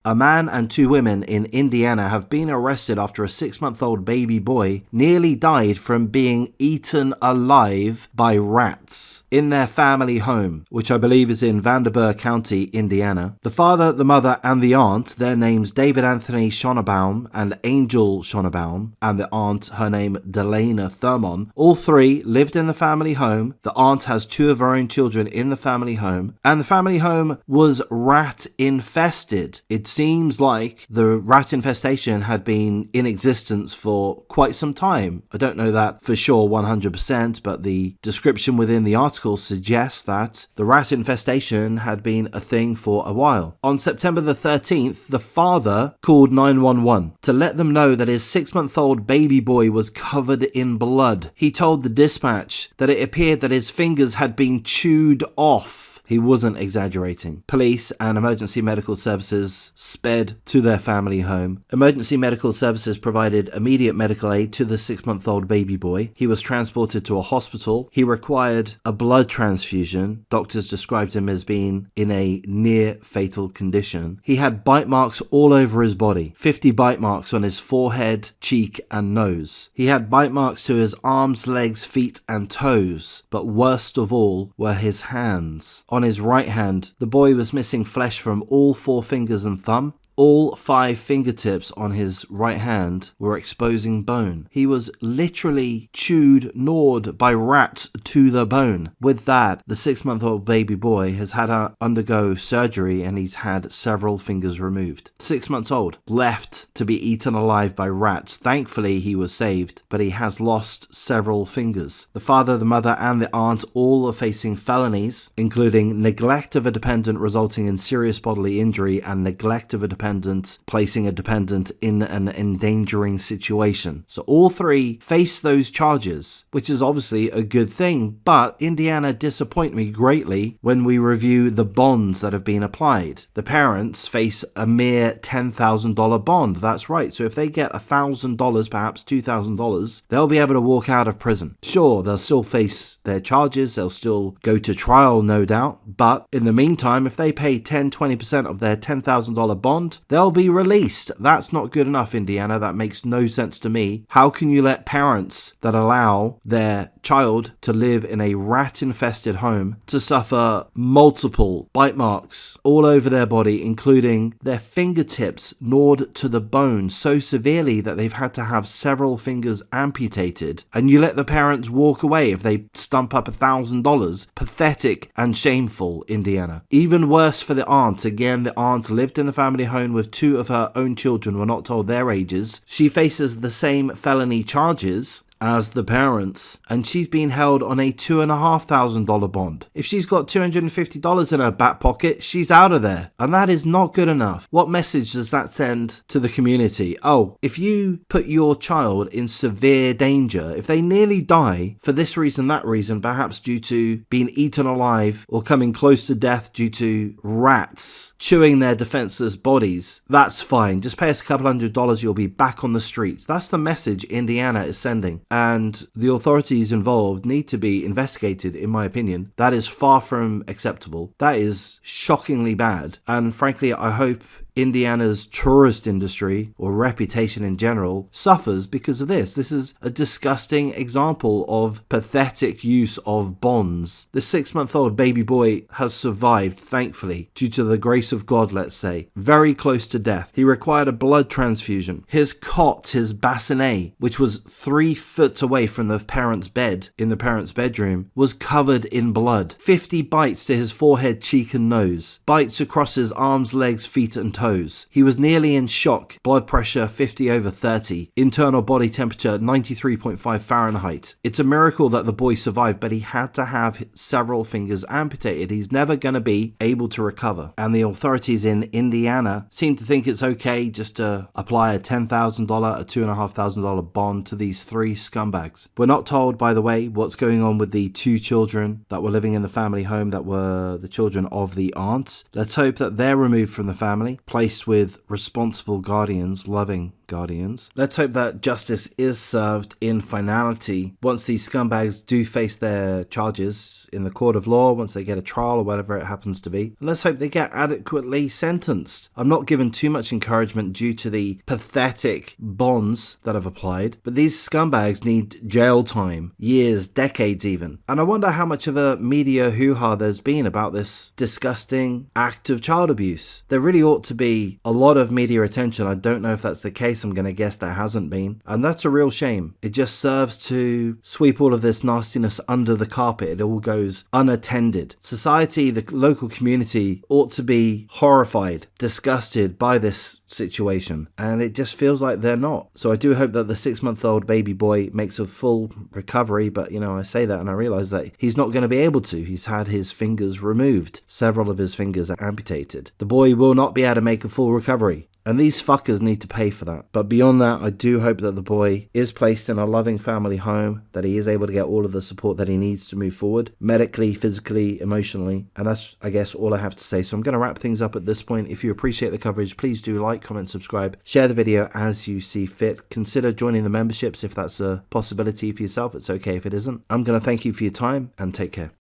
A man and two women in Indiana have been arrested after a 6-month-old baby boy nearly died from being eaten alive by rats in their family home, which I believe is in Vanderburgh County, Indiana. The father, the mother, and the aunt, their names David Anthony Schonnebaum and Angel Schonnebaum, and the aunt, her name Delana Thurmon, all three lived in the family home. The aunt has two of her own children in the family home, and the family home was rat infested. It seems like the rat infestation had been in existence for quite some time. I don't know that for sure 100%, but the description within the article suggests that the rat infestation had been a thing for a while. On September the 13th, the father called 911 to let them know that his 6-month-old baby boy was covered in blood. He told the dispatch that it appeared that his fingers had been chewed off. He wasn't exaggerating. Police and emergency medical services sped to their family home. Emergency medical services provided immediate medical aid to the 6-month-old baby boy. He was transported to a hospital. He required a blood transfusion. Doctors described him as being in a near fatal condition. He had bite marks all over his body, 50 bite marks on his forehead, cheek, and nose. He had bite marks to his arms, legs, feet, and toes, but worst of all were his hands. On his right hand, the boy was missing flesh from all 4 fingers and thumb. All 5 fingertips on his right hand were exposing bone. He was literally chewed, gnawed by rats to the bone. With that, the 6-month-old baby boy has had to undergo surgery and he's had several fingers removed. 6 months old, left to be eaten alive by rats. Thankfully, he was saved, but he has lost several fingers. The father, the mother, and the aunt all are facing felonies, including neglect of a dependent resulting in serious bodily injury and neglect of a dependent placing a dependent in an endangering situation. So all three face those charges, which is obviously a good thing, but Indiana disappoint me greatly when we review the bonds that have been applied. The parents face a mere $10,000 bond. That's right. So if they get $1,000, perhaps $2,000, they'll be able to walk out of prison. Sure, they'll still face their charges. They'll still go to trial, no doubt. But in the meantime, if they pay 10-20% of their $10,000 bond, they'll be released. That's not good enough, Indiana. That makes no sense to me. How can you let parents that allow their child to live in a rat-infested home to suffer multiple bite marks all over their body, including their fingertips gnawed to the bone so severely that they've had to have several fingers amputated, and you let the parents walk away if they stump up $1,000? Pathetic and shameful, Indiana. Even worse for the aunt. Again, the aunt lived in the family home with 2 of her own children. We're not told their ages. She faces the same felony charges as the parents, and she's been held on a $2,500 bond. If she's got $250 in her back pocket, she's out of there, and that is not good enough. What message does that send to the community? Oh, if you put your child in severe danger, if they nearly die for this reason, that reason, perhaps due to being eaten alive or coming close to death due to rats chewing their defenseless bodies, that's fine. Just pay us a couple $100, you'll be back on the streets. That's the message Indiana is sending. And the authorities involved need to be investigated, in my opinion. That is far from acceptable. That is shockingly bad. And frankly, I hope Indiana's tourist industry, or reputation in general, suffers because of this. This is a disgusting example of pathetic use of bonds. The 6-month-old baby boy has survived, thankfully, due to the grace of God, let's say. Very close to death. He required a blood transfusion. His cot, his bassinet, which was 3 foot away from the parents' bed in the parents' bedroom, was covered in blood. 50 bites to his forehead, cheek, and nose. Bites across his arms, legs, feet, and toes. He was nearly in shock. Blood pressure 50/30. Internal body temperature 93.5 Fahrenheit. It's a miracle that the boy survived, but he had to have several fingers amputated. He's never going to be able to recover. And the authorities in Indiana seem to think it's okay just to apply a $10,000, a $2,500 bond to these 3 scumbags. We're not told, by the way, what's going on with the 2 children that were living in the family home that were the children of the aunts. Let's hope that they're removed from the family, placed with responsible guardians, loving guardians. Let's hope that justice is served in finality once these scumbags do face their charges in the court of law, once they get a trial or whatever it happens to be. And let's hope they get adequately sentenced. I'm not given too much encouragement due to the pathetic bonds that have applied, but these scumbags need jail time, years, decades even. And I wonder how much of a media hoo-ha there's been about this disgusting act of child abuse. There really ought to be a lot of media attention. I don't know if that's the case. I'm going to guess there hasn't been. And that's a real shame. It just serves to sweep all of this nastiness under the carpet. It all goes unattended. Society, the local community ought to be horrified, disgusted by this situation. And it just feels like they're not. So I do hope that the 6-month-old baby boy makes a full recovery. But, I say that and I realize that he's not going to be able to. He's had his fingers removed. Several of his fingers are amputated. The boy will not be able to make a full recovery. And these fuckers need to pay for that. But beyond that, I do hope that the boy is placed in a loving family home, that he is able to get all of the support that he needs to move forward, medically, physically, emotionally. And that's, I guess, all I have to say. So I'm going to wrap things up at this point. If you appreciate the coverage, please do like, comment, subscribe, share the video as you see fit. Consider joining the memberships if that's a possibility for yourself. It's okay if it isn't. I'm going to thank you for your time and take care.